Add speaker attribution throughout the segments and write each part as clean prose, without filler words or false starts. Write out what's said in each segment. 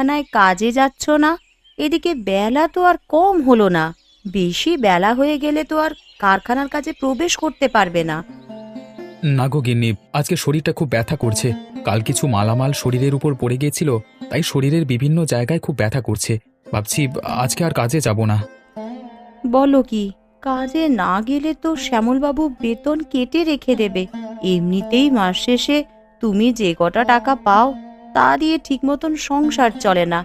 Speaker 1: কারখানায় কাজে যাচ্ছ না? এদিকে বেলা তো আর কম হলো না। বেশি বেলা হয়ে গেলে তো আর কারখানার কাজে প্রবেশ করতে পারবে না।
Speaker 2: না গো গিন্নি, আজকে শরীরটা খুব ব্যথা করছে। কাল কিছু মালামাল শরীরের উপর পড়ে গিয়েছিল, তাই শরীরের বিভিন্ন জায়গায় খুব ব্যথা করছে। ভাবছি আজকে আর কাজে যাব না।
Speaker 1: বলো কি? কাজে না গেলে তো শ্যামলবাবু বেতন কেটে রেখে দেবে। এমনিতেই মাস শেষে তুমি যে কটা টাকা পাও তা দিয়ে ঠিক মতন সংসার চলে না।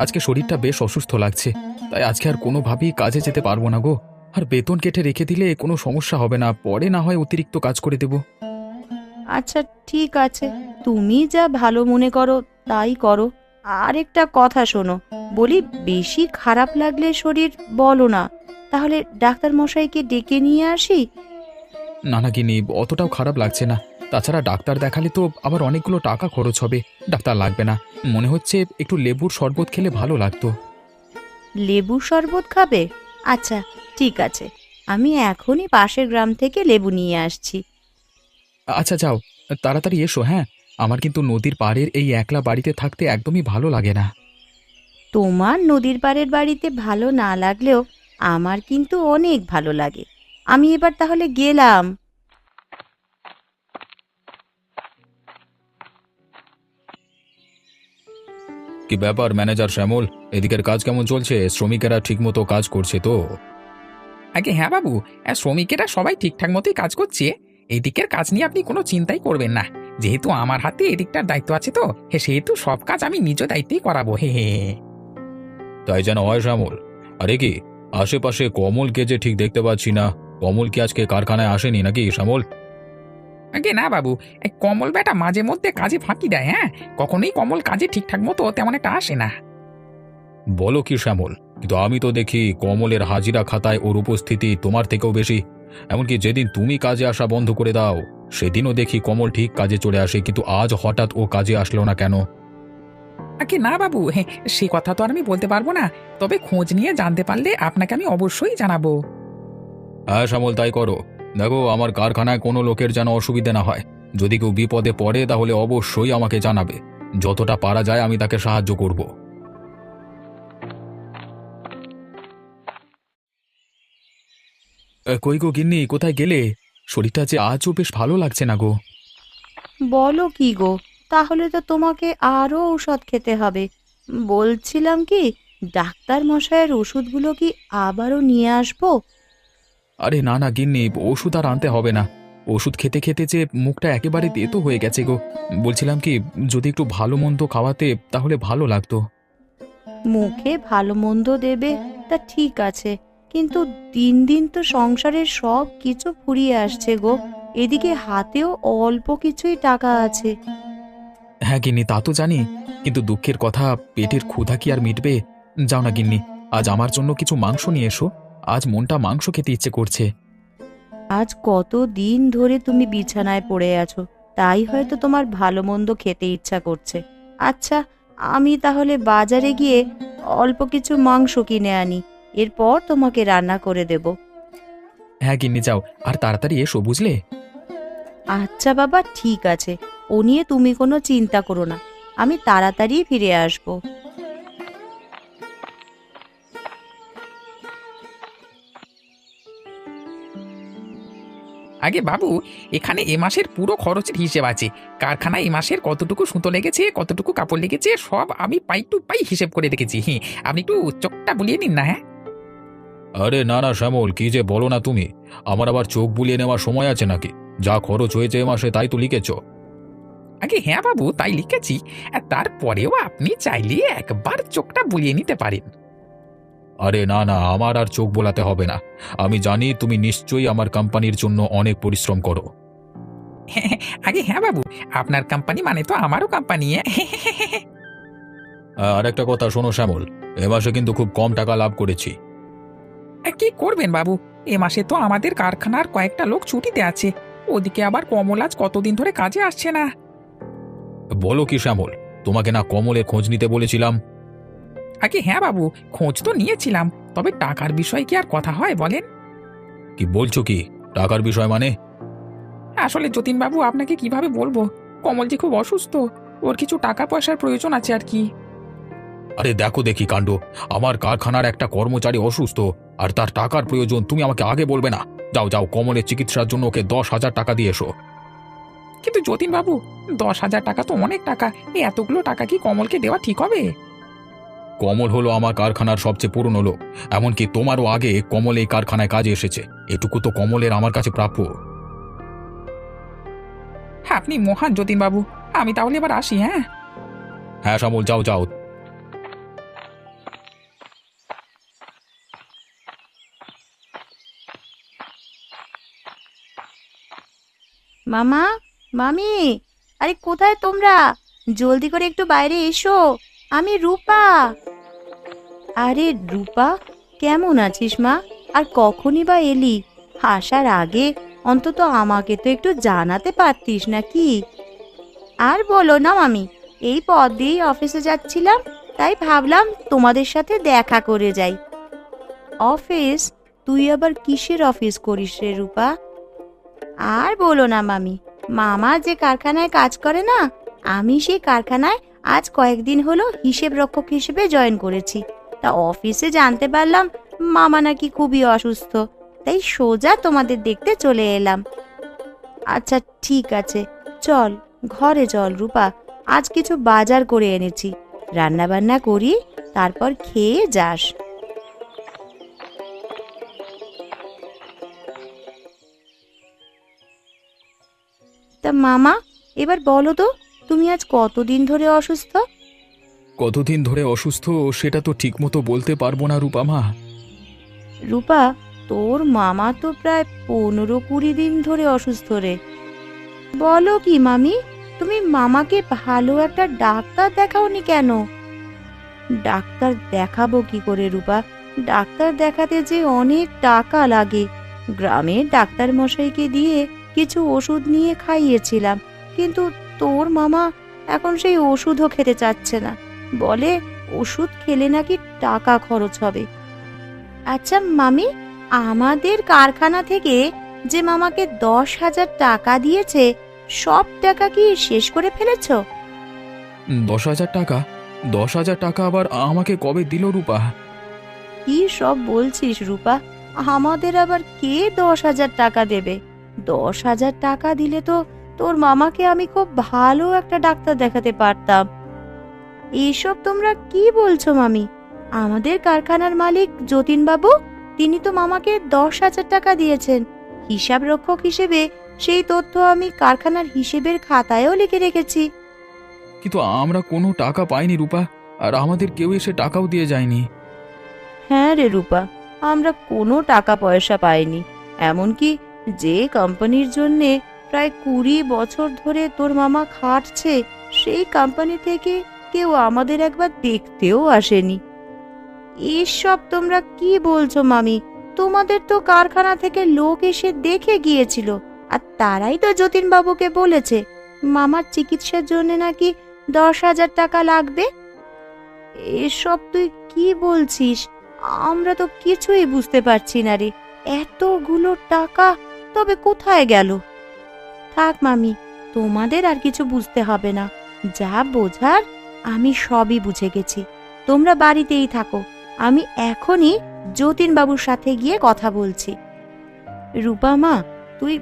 Speaker 2: আজকে শরীরটা বেশ অসুস্থ লাগছে, তাই আজকে আর কোনোভাবেই কাজে যেতে পারবো না গো। আর বেতন কেটে রেখে দিলে কোনো সমস্যা হবে না, পরে না হয় অতিরিক্ত কাজ করে দেব।
Speaker 1: আচ্ছা ঠিক আছে, তুমি যা ভালো মনে করো তাই করো। আর একটা কথা শোনো, বলি বেশি খারাপ লাগলে শরীর বলো না, তাহলে ডাক্তার মশাইকে ডেকে নিয়ে আসি।
Speaker 2: না না গিন্নি, অতটাও খারাপ লাগছে না। তাছাড়া ডাক্তার দেখালে তো আবার অনেকগুলো টাকা খরচ হবে। ডাক্তার লাগবে না, মনে হচ্ছে একটু লেবুর শরবত খেলে ভালো লাগতো।
Speaker 1: লেবু শরবত খাবে? আচ্ছা ঠিক আছে, আমি এখনই পাশের গ্রাম থেকে লেবু নিয়ে আসছি।
Speaker 2: আচ্ছা যাও, তাড়াতাড়ি এসো। হ্যাঁ, আমার কিন্তু নদীর পাড়ের এই একলা বাড়িতে থাকতে একদমই ভালো লাগে না।
Speaker 1: তোমার নদীর পাড়ের বাড়িতে ভালো না লাগলেও আমার কিন্তু অনেক ভালো লাগে। আমি এবার তাহলে গেলাম।
Speaker 2: কি ব্যাপার ম্যানেজার শ্যামল, এদিকের কাজ কেমন চলছে? শ্রমিকেরা ঠিকমতো কাজ করছে তো?
Speaker 3: আগে হ্যাঁ বাবু, শ্রমিকেরা সবাই ঠিকঠাক মতোই কাজ করছে। এদিকের কাজ নিয়ে আপনি কোনো চিন্তাই করবেন না। যেহেতু আমার হাতে এদিকটার দায়িত্ব আছে তো সেহেতু সব কাজ আমি নিজ দায়িত্বেই করাবো। হে হে।
Speaker 2: তাই যেন হয় শ্যামল। আরে কি, আশেপাশে কমলকে যে ঠিক দেখতে পাচ্ছি না। কমল কি আজকে কারখানায় আসেনি নাকি শ্যামল?
Speaker 3: আগে না বাবু, এই কমল বেটা মাঝে মধ্যে কাজে ফাঁকি দেয়। হ্যাঁ, কখনোই কমল কাজে ঠিকঠাক মতো তেমন একটা আসে না।
Speaker 2: বলো কি শ্যামল, কিন্তু আমি তো দেখি কমলের হাজিরা খাতায় ওর উপস্থিতি তোমার থেকেও বেশি। এমনকি যেদিন তুমি কাজে আসা বন্ধ করে দাও সেদিনও দেখি কমল ঠিক কাজে চলে আসে, কিন্তু আজ হঠাৎ ও কাজে আসলো না কেন?
Speaker 3: আগে না বাবু, হ্যাঁ সে কথা তো আর আমি বলতে পারবো না। তবে খোঁজ নিয়ে জানতে পারলে আপনাকে আমি অবশ্যই জানাবো।
Speaker 2: হ্যাঁ শ্যামল, তাই করো। দেখো, আমার কারখানায় কোনো লোকের যেন অসুবিধে না হয়। যদি কেউ বিপদে পড়ে তাহলে অবশ্যই আমাকে জানাবে। যতটা পারা যায় আমি তাকে সাহায্য করব। কই গো গিন্নি, কোথায় গেলে? শরীরটা যে আজও বেশ ভালো লাগছে না গো।
Speaker 1: বলো কি গো? তাহলে তো তোমাকে আরো ঔষধ খেতে হবে। বলছিলাম কি, ডাক্তার মশাইয়ের ওষুধগুলো কি আবারও নিয়ে আসবো?
Speaker 2: আরে না না গিন্নি, ওষুধ আর আনতে হবে না। ওষুধ খেতে খেতে যে মুখটা একেবারে তেতো হয়ে গেছে গো। বলছিলাম কি, যদি একটু ভালো মন্দ খাওয়াতে তাহলে ভালো লাগতো।
Speaker 1: মুখে ভালো মন্দ দেবে তা ঠিক আছে, কিন্তু দিন দিন তো সংসারের সব কিছু ফুরিয়ে আসছে গো। এদিকে হাতেও অল্প কিছুই টাকা আছে।
Speaker 2: হ্যাঁ গিন্নি, তা তো জানি, কিন্তু দুঃখের কথা, পেটের ক্ষুধা কি আর মিটবে? যাও না গিন্নি, আজ আমার জন্য কিছু মাংস নিয়ে এসো। আজ মনটা মাংস খেতে ইচ্ছে করছে।
Speaker 1: আজ কত দিন ধরে তুমি বিছানায় পড়ে আছো, তাই হয়তো তোমার ভালো মন্দ খেতে ইচ্ছা করছে। আচ্ছা, আমি তাহলে বাজারে গিয়ে অল্প কিছু মাংস কিনে আনি, এরপর তোমাকে রান্না করে দেব।
Speaker 2: হ্যাঁ গিন্নি, যাও, আর তাড়াতাড়ি এসো, বুঝলে?
Speaker 1: আচ্ছা বাবা, ঠিক আছে, ও নিয়ে তুমি কোনো চিন্তা করো না, আমি তাড়াতাড়ি ফিরে আসবো।
Speaker 3: আগে বাবু, এখানে এ মাসের পুরো খরচের হিসেব আছে। কারখানায় এ মাসের কতটুকু সুতো লেগেছে, কতটুকু কাপড় লেগেছে, সব আমি পাই টু পাই হিসেব করে রেখেছি। আপনি একটু চোখটা বুলিয়ে নিন না। হ্যাঁ
Speaker 2: আরে না না শ্যামল, কি যে বলো না তুমি। আমার আবার চোখ বুলিয়ে নেওয়ার সময় আছে নাকি? যা খরচ হয়েছে এ মাসে তাই তো লিখেছো।
Speaker 3: আগে হ্যাঁ বাবু, তাই লিখেছি। আর তারপরেও আপনি চাইলে একবার চোখটা বুলিয়ে নিতে পারেন।
Speaker 2: আরে না না, আমার আর চোখ বোলাতে হবে না। আমি জানি তুমি নিশ্চয়ই আমার কোম্পানির জন্য অনেক পরিশ্রম করো।
Speaker 3: আগে হ্যাঁ বাবু, আপনার কোম্পানি মানে তো আমারও কোম্পানি।
Speaker 2: আর একটা কথা শোনো শ্যামল, এ মাসে কিন্তু খুব কম টাকা লাভ করেছি।
Speaker 3: কি করবেন বাবু, এ মাসে তো আমাদের কারখানার কয়েকটা লোক ছুটিতে আছে। ওদিকে আবার কমল আজ কতদিন ধরে কাজে আসছে না।
Speaker 2: বলো কি শ্যামল, তোমাকে না কমলের খোঁজ নিতে বলেছিলাম?
Speaker 3: আগে হ্যাঁ বাবু, খোঁজ তো নিয়েছিলাম, তবে টাকার বিষয় কি আর কথা হয় বলেন?
Speaker 2: কি বলছো কি? টাকার বিষয় মানে?
Speaker 3: আসলে যতীন বাবু, আপনাকে কিভাবে বলবো, কমল যে খুব অসুস্থ, ওর কিছু টাকা পয়সার প্রয়োজন আছে আর কি।
Speaker 2: আরে দেখো দেখি কাণ্ড, আমার কারখানার একটা কর্মচারী অসুস্থ আর তার টাকার প্রয়োজন, তুমি আমাকে আগে বলবে না? যাও যাও, কমলের চিকিৎসার জন্য ওকে 10,000 টাকা দিয়ে এসো।
Speaker 3: কিন্তু যতীন বাবু, 10,000 টাকা তো অনেক টাকা। এই এতগুলো টাকা কি কমলকে দেওয়া ঠিক হবে?
Speaker 2: কমল হলো আমার কারখানার সবচেয়ে পুরনো লোক, এমনকি তোমারও আগে কমল এই কারখানায় কাজে এসেছে। এটুকু তো কমলের আমার কাছে প্রাপ্য।
Speaker 3: হ্যাঁ, আপনি মহান যতীন বাবু। আমি তাহলে এবার আসি। হ্যাঁ,
Speaker 2: হ্যাঁ শ্যামল, যাও যাও।
Speaker 1: মামা, মামি, আরে কোথায় তোমরা? জলদি করে একটু বাইরে এসো। আমি রূপা। আরে রূপা, কেমন আছিস মা? আর কখনই বা এলি? আসার আগে অন্তত আমাকে তো একটু জানাতে পারতিস নাকি? আর বলো না মামি, এই পথ দিয়েই অফিসে যাচ্ছিলাম, তাই ভাবলাম তোমাদের সাথে দেখা করে যাই। অফিস? তুই আবার কিসের অফিস করিস রে রূপা? আর বলো না মামি, মামা যে কারখানায় কাজ করে না, আমি সেই কারখানায় আজ কয়েকদিন হলো হিসেব রক্ষক হিসেবে জয়েন করেছি। তা অফিসে জানতে পারলাম মামা নাকি খুবই অসুস্থ, তাই সোজা তোমাদের দেখতে চলে এলাম। আচ্ছা ঠিক আছে, চল ঘরে চল রূপা, আজ কিছু বাজার করে এনেছি, রান্না বান্না করি, তারপর খেয়ে যাস। তা মামা, এবার বলো তো, তুমি আজ কতদিন ধরে অসুস্থ?
Speaker 2: কতদিন ধরে অসুস্থ সেটা তো ঠিকমতো বলতে পারবো না রূপামা।
Speaker 1: রূপা, তোর মামা তো প্রায় 15-20 দিন ধরে অসুস্থ রে। বলো কি মামি, তুমি মামাকে ভালো একটা ডাক্তার দেখাওনি কেন? ডাক্তার দেখাবো কি করে রূপা? ডাক্তার দেখাতে যে অনেক টাকা লাগে। গ্রামের ডাক্তার মশাইকে দিয়ে কিছু ওষুধ নিয়ে খাইয়েছিলাম, কিন্তু তোর মামা এখন সেই ওষুধও খেতে চাচ্ছে না, বলে ওষুধ খেলে নাকি টাকা খরচ হবে। আচ্ছা মামি, আমাদের কারখানা থেকে যে মামাকে 10,000 টাকা দিয়েছে, সব টাকা কি শেষ করে ফেলেছো?
Speaker 2: 10,000 টাকা? 10,000 টাকা আবার আমাকে কবে দিল রূপা?
Speaker 1: কি সব বলছিস রূপা? আমাদের আবার কে 10,000 টাকা দেবে? 10,000 টাকা দিলে তো তোর মামাকে আমি খুব ভালো একটা ডাক্তার দেখাতে পারতাম। এইসব তোমরা কি বলছো মামি? আমাদের কারখানার মালিক যতীন বাবু, তিনি তো মামাকে 10,000 টাকা দিয়েছেন। হিসাব রক্ষক হিসেবে সেই তথ্য আমি কারখানার হিসেবের খাতায়ও লিখে রেখেছি।
Speaker 2: কিন্তু আমরা কোনো টাকা পাইনি রূপা, আর আমাদের কেউ এসে টাকাও দিয়ে যায়নি।
Speaker 1: হ্যাঁ রে রূপা, আমরা কোনো টাকা পয়সা পাইনি। এমনকি যে কোম্পানির জন্যে প্রায় 20 বছর ধরে তোর মামা খাটছে, সেই কোম্পানি থেকে কেউ আমাদের একবার দেখতেও আসেনি। এসব তোমরা কি বলছো মামি? তোমাদের তো কারখানা থেকে লোক এসে দেখে গিয়েছিল, আর তারাই তো যতীন বাবুকে বলেছে মামার চিকিৎসার জন্য নাকি 10,000 টাকা লাগবে। এসব তুই কি বলছিস? আমরা তো কিছুই বুঝতে পারছি না রে। এতগুলো টাকা তবে কোথায় গেল? থাক মামি, তোমাদের আর কিছু বুঝতে হবে না। যা বোঝার আমি সবই বুঝে গেছি। তোমরা বাড়িতেই থাকো, আমি এখনই যতীন বাবুর সাথে গিয়ে কথা বলছি। রূপা মা, তুই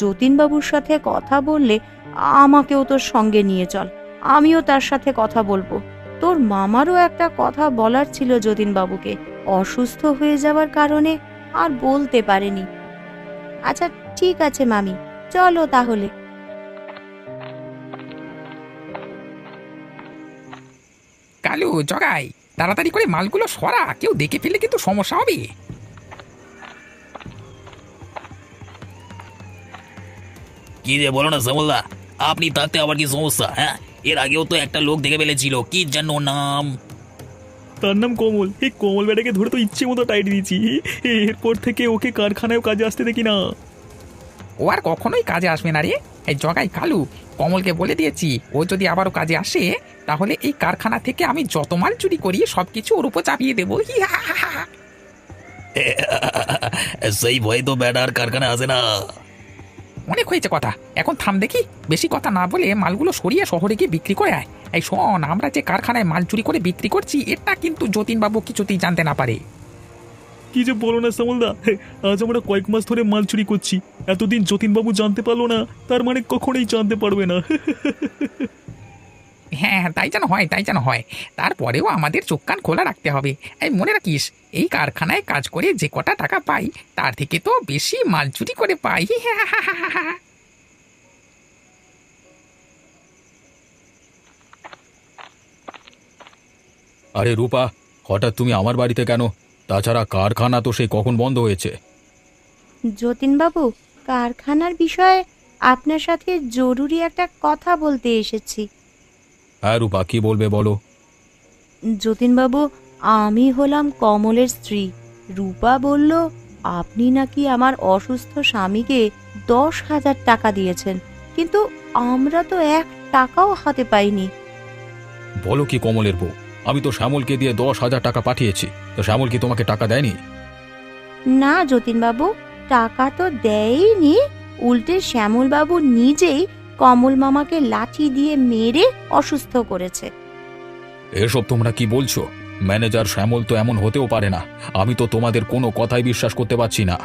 Speaker 1: যতীন বাবুর সাথে কথা বললে আমাকেও তোর সঙ্গে নিয়ে চল, আমিও তার সাথে কথা বলবো। তোর মামারও একটা কথা বলার ছিল যতীন বাবুকে, অসুস্থ হয়ে যাওয়ার কারণে আর বলতে পারেনি। আচ্ছা ঠিক আছে মামি, চলো তাহলে।
Speaker 3: কালু, জগাই, তাড়াতাড়ি করে মালগুলো সরা, কেউ দেখে ফেলে কিন্তু সমস্যা হবে।
Speaker 4: কি যে বলো না শ্যামলদা, আপনি থাকতে আবার কি সমস্যা? হ্যাঁ, এর আগেও তো একটা লোক দেখে ফেলেছিল, কি যেন নাম।
Speaker 5: তার নাম কমল। এই কমল বেটাকে ধরে তো ইচ্ছে মতো টাইট দিয়েছি। এরপর থেকে ওকে কারখানায়ও কাজে আসতে দেখি না।
Speaker 3: ও আর কখনোই কাজে আসবে না রে। এই জগাই, কালু, কমলকে বলে দিয়েছি, ও যদি আবারও কাজে আসে তাহলে এই কারখানা থেকে আমি যত মাল চুরি করি সবকিছু ওর উপর চাপিয়ে দেবো।
Speaker 4: সেই ভয় তো বেটা আর কারখানা আসে না।
Speaker 3: অনেক হয়েছে কথা, এখন থাম দেখি। বেশি কথা না বলে মালগুলো সরিয়ে শহরে গিয়ে বিক্রি করে আয়। এই শোন, আমরা যে কারখানায় মাল চুরি করে বিক্রি করছি এটা কিন্তু যতীনবাবু কিছুতেই জানতে না পারে।
Speaker 5: কি যে বলো না শ্যামলদা, আজ আমরা কয়েক মাস ধরে মাল চুরি করছি, এতদিন যতীনবাবু জানতে পারলো না, তার মানে কখনোই জানতে পারবে না।
Speaker 3: হ্যাঁ, তাই যেন হয়, তাই যেন হয়। তারপরেও আমাদের চোখ কান খোলা রাখতে হবে। এই মনে রাখিস, এই কারখানায় কাজ করে যে কটা টাকা পাই তার থেকে তো বেশি মাল চুরি করে পাই।
Speaker 2: আরে রূপা, হঠাৎ তুমি আমার বাড়িতে কেন? তাছাড়া কারখানা তো সেই কখন বন্ধ হয়েছে।
Speaker 1: যতীনবাবু, কারখানার বিষয়ে আপনার সাথে জরুরি একটা কথা বলতে এসেছি।
Speaker 2: হ্যাঁ রূপা, কি বলবে বলো।
Speaker 1: যতীনবাবু, আমি হলাম কমলের স্ত্রী। রূপা বলল আপনি নাকি আমার অসুস্থ স্বামীকে 10,000 টাকা দিয়েছেন, কিন্তু আমরা তো 1 টাকাও হাতে পাইনি।
Speaker 2: বলো কি কমলের বউ, আমি তো শ্যামলকে দিয়ে 10,000 টাকা পাঠিয়েছি, তো শ্যামল কি তোমাকে টাকা দেয়নি?
Speaker 1: না যতীনবাবু, টাকা তো দেয়নি, উল্টে শ্যামলবাবু নিজেই কমল মামাকে লাঠি দিয়ে মেরে অসুস্থ করেছে।
Speaker 2: এসব তোমরা কি বলছো? ম্যানেজার শ্যামল তো এমন হতেও পারে না। আমি তো তোমাদের কোনো কথাই বিশ্বাস করতে পারছি না।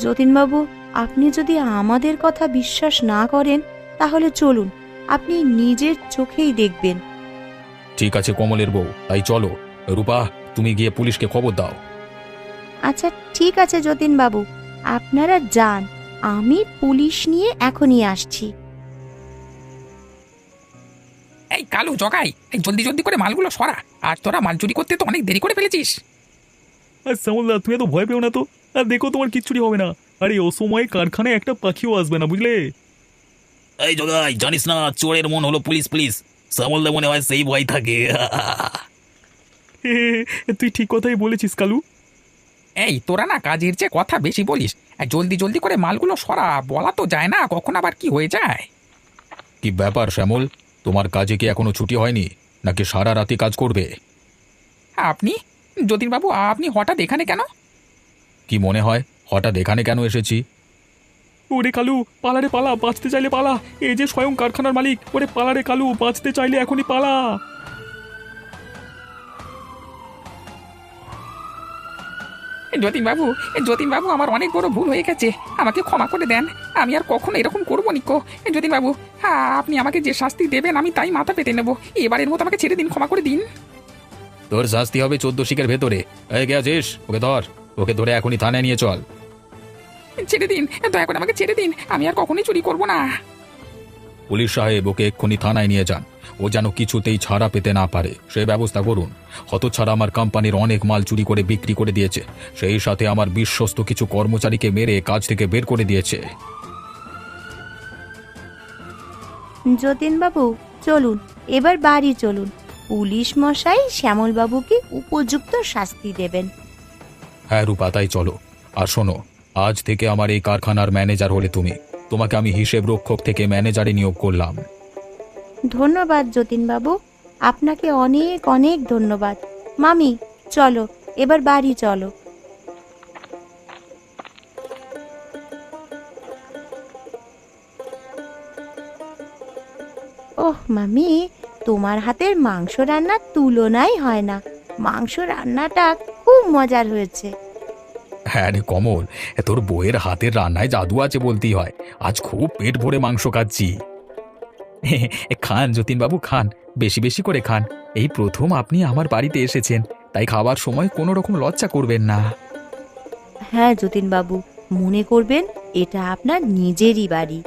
Speaker 1: যতীনবাবু, আপনি যদি আমাদের কথা বিশ্বাস না করেন তাহলে চলুন, আপনি নিজের চোখেই দেখবেন।
Speaker 2: ঠিক আছে কমলের বউ, তাই চলো। রূপা, তুমি গিয়ে পুলিশকে খবর দাও।
Speaker 1: আচ্ছা ঠিক আছে যতীনবাবু, আপনারা যান, আমি পুলিশ নিয়ে এখনই আসছি।
Speaker 3: এই কালু, জগাই, এই জলদি জলদি করে মালগুলো সরা। আর তোরা মাল চুরি করতে তো অনেক দেরি করে ফেলেছিস।
Speaker 5: আর শ্যামলদা, তুমি এত ভয় পেও না তো, আর দেখো তোমার কিচ্ছুটি হবে না। আরে ও সময় কারখানায় একটা পাখিও আসবে না, বুঝলে?
Speaker 4: এই জগাই, জানিস না চোরের মন হলো পুলিশ পুলিশ। শ্যামলদা মনে হয় সেই ভয় থাকে।
Speaker 5: তুই ঠিক কথাই বলেছিস কালু।
Speaker 3: এই তোরা না কাজের যে কথা বেশি বলিস। এই জলদি জলদি করে মালগুলো সরা, বলা তো যায় না কখন আবার কি হয়ে যায়।
Speaker 2: কি ব্যাপার শ্যামল, তোমার কাজে কি এখনো ছুটি হয়নি, নাকি সারা রাতি কাজ করবে?
Speaker 3: আপনি, যতীনবাবু, আপনি হঠাৎ এখানে কেন?
Speaker 2: কি মনে হয় হঠাৎ এখানে কেন এসেছি?
Speaker 5: ওরে কালু, পালারে পালা, বাঁচতে চাইলে পালা। এই যে স্বয়ং কারখানার মালিক, ওরে পালারে কালু, বাঁচতে চাইলে এখনই পালা।
Speaker 3: যতীনবাবু, যতীনবাবু, আমার অনেক বড় ভুল হয়ে গেছে, আমাকে ক্ষমা করে দেন। আমি আর কখনো এরকম করবো নিকো। যতীনবাবু, হ্যাঁ, আপনি আমাকে যে শাস্তি দেবেন আমি তাই মাথা পেতে নেব। এবারের মতো আমাকে ছেড়ে দিন, ক্ষমা করে দিন।
Speaker 2: তোর শাস্তি হবে 14 শিকের ভেতরে। এই কে আছিস? ওকে ধর, ওকে ধরে এখনই থানায় নিয়ে চল।
Speaker 3: ছেড়ে দিন, দয়া করে আমাকে ছেড়ে দিন, আমি আর কখনোই চুরি করবো না।
Speaker 2: পুলিশ সাহেব, ওকে এক্ষুনি থানায় নিয়ে যান। ও যেন কিছুতেই ছাড়া পেতে না পারে সে ব্যবস্থা করুন। হতছাড়া আমার কোম্পানির অনেক মাল চুরি করে বিক্রি করে দিয়েছে, সেই সাথে আমার বিশ্বস্ত কিছু কর্মচারীকে মেরে কাজ থেকে বের করে দিয়েছে।
Speaker 1: যতীনবাবু চলুন, এবার বাড়ি চলুন। পুলিশ মশাই শ্যামলবাবুকে উপযুক্ত শাস্তি দেবেন।
Speaker 2: হ্যাঁ রূপা, তাই চলো। আর শোনো, আজ থেকে আমার এই কারখানার ম্যানেজার হলে তুমি। তোমাকে আমি হিসেব রক্ষক থেকে ম্যানেজারে নিয়োগ করলাম।
Speaker 1: ধন্যবাদ যতীনবাবু, আপনাকে অনেক অনেক ধন্যবাদ। মামি চলো, এবার বাড়ি চলো। ওহ মামি, তোমার হাতের মাংস রান্নার তুলনাই হয় না। মাংস রান্নাটা খুব মজার হয়েছে।
Speaker 2: হ্যাঁ রে কমল, তোর বউয়ের হাতের রান্নায় জাদু আছে বলতেই হয়। আজ খুব পেট ভরে মাংস খাচ্ছি। খান যতীনবাবু, খান, বেশি বেশি করে খান। এই প্রথম আপনি আমার বাড়িতে এসেছেন, তাই খাবার সময় কোনো রকম লজ্জা করবেন না।
Speaker 1: হ্যাঁ যতীনবাবু, মনে করবেন এটা আপনার নিজেরই বাড়ি।